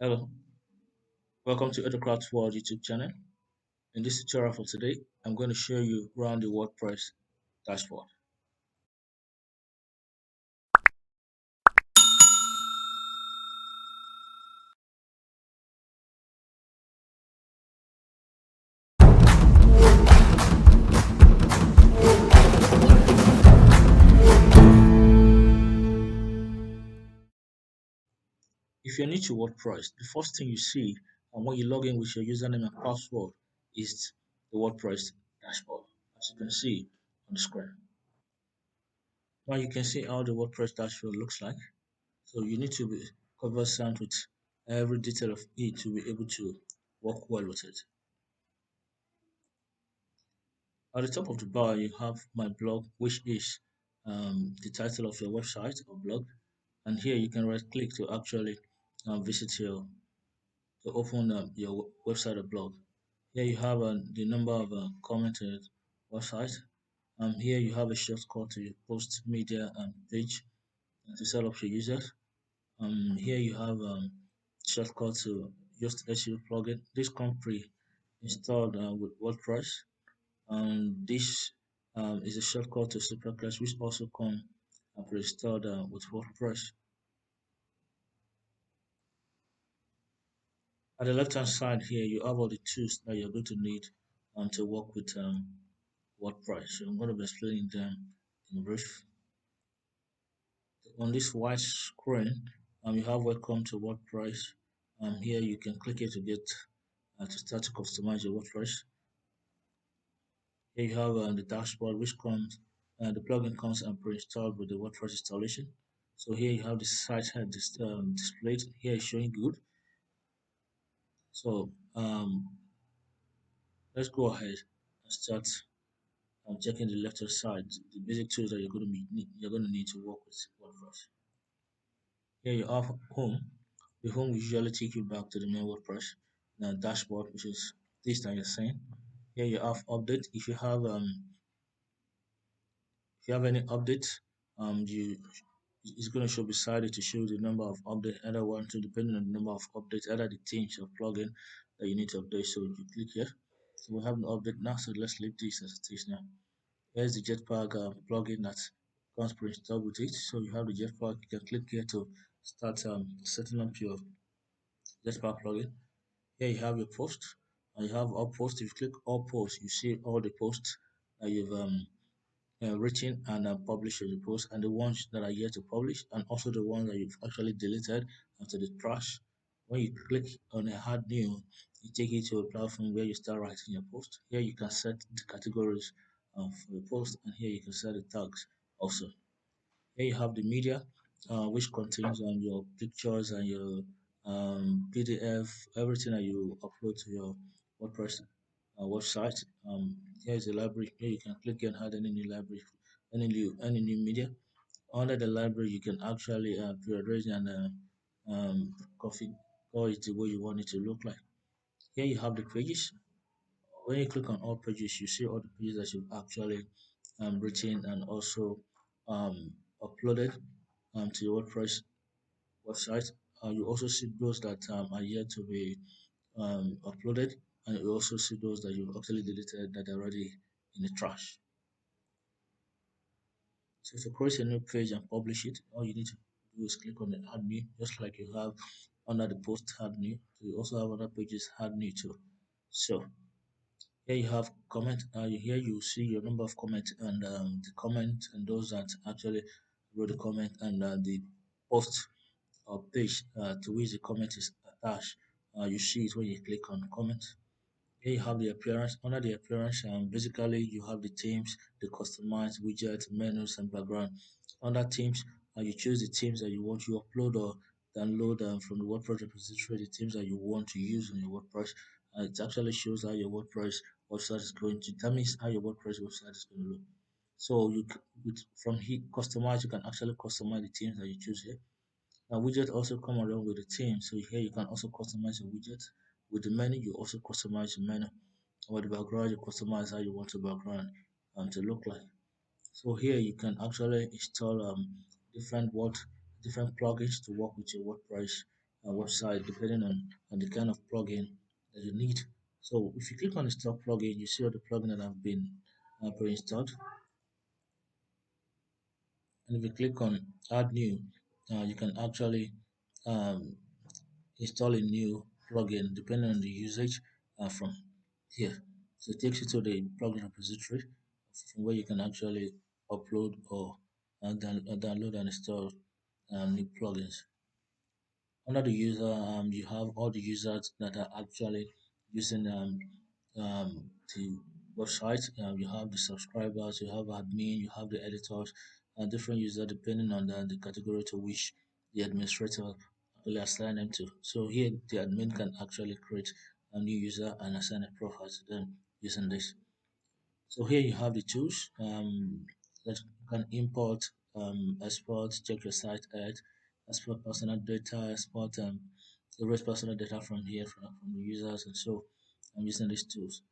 Hello, welcome to Autocrat's World YouTube channel. In this tutorial for today, I'm going to show you around the WordPress dashboard. If you're new to WordPress, the first thing you see when you log in with your username and password is the WordPress dashboard, as you can see on the screen. Now you can see how the WordPress dashboard looks like. So you need to be conversant with every detail of it to be able to work well with it. At the top of the bar, you have my blog, which is the title of your website or blog. And here you can right click to actually visit to open your website or blog. Here you have the number of comments on your website. Here you have a shortcut to your post media and page to set up your users. Here you have shortcut to just SEO plugin. This comes pre-installed with WordPress. And this is a shortcut to Superclass, which also come pre-installed with WordPress. At the left hand side here, you have all the tools that you're going to need to work with WordPress. So I'm going to be explaining them in brief. On this white screen, you have Welcome to WordPress. Here you can click it to get to start to customize your WordPress. Here you have the dashboard, which comes, the plugin comes and pre-installed with the WordPress installation. So here you have the site head displayed. Here is showing good. So let's go ahead and start checking the left hand side, the basic tools that you're going to need to work with WordPress. Here you have home. The home will usually take you back to the main WordPress dashboard, which is this that you're seeing. Here you have update. If you have any updates, you it's going to show beside it to show the number of updates, either one, two, depending on the number of updates, either the themes or plugin that you need to update. So you click here. So we have an update now. So let's leave this as it is now. Here's the Jetpack plugin that comes pre-installed with it. So you have the Jetpack. You can click here to start setting up your Jetpack plugin. Here you have your post, and you have all posts. If you click all posts, you see all the posts that you've written and published your post, and the ones that are yet to publish, and also the ones that you've actually deleted after the trash. When you click on a add new, you take you to a platform where you start writing your post. Here you can set the categories for the post, and here you can set the tags also. Here you have the media, which contains your pictures and your PDF, everything that you upload to your WordPress website. Here is the library. Here you can click and add any new library, any new media. Under the library, you can actually pre-arrange and configure it the way you want it to look like. Here you have the pages. When you click on all pages, you see all the pages that you've actually written and also uploaded to your WordPress website. You also see those that are yet to be uploaded, and you also see those that you've actually deleted that are already in the trash. So to create a new page and publish it, all you need to do is click on the add new, just like you have under the post add new. So you also have other pages add new too. So here you have comment. Here you see your number of comments and the comment and those that actually wrote the comment and the post or page to which the comment is attached. You see it when you click on comment. Here you have the appearance. Under the appearance, basically you have the themes, the customized widgets, menus, and background. Under themes, you choose the themes that you want to upload or download from the WordPress repository, the themes that you want to use on your WordPress. It actually shows how your WordPress website is going to determine how your WordPress website is going to look. So from here, customize, you can actually customize the themes that you choose here. Widget also come along with the theme. So here you can also customize your widget. With the menu, you also customize your menu. With the background, you customize how you want your background to look like. So here you can actually install different plugins to work with your WordPress website depending on the kind of plugin that you need. So if you click on the stock plugin, you see all the plugin that have been pre-installed. And if you click on add new, you can actually um, install a new plugin depending on the usage from here. So it takes you to the plugin repository from where you can actually upload or download and install new plugins. Under the user, you have all the users that are actually using the website. You have the subscribers, you have admin, you have the editors, different users depending on the category to which the administrator will assign them to. So here, the admin can actually create a new user and assign a profile to them using this. So here you have the tools that you can import, export, check your site ad, export personal data, export the rest personal data from here from the users, and so I'm using these tools.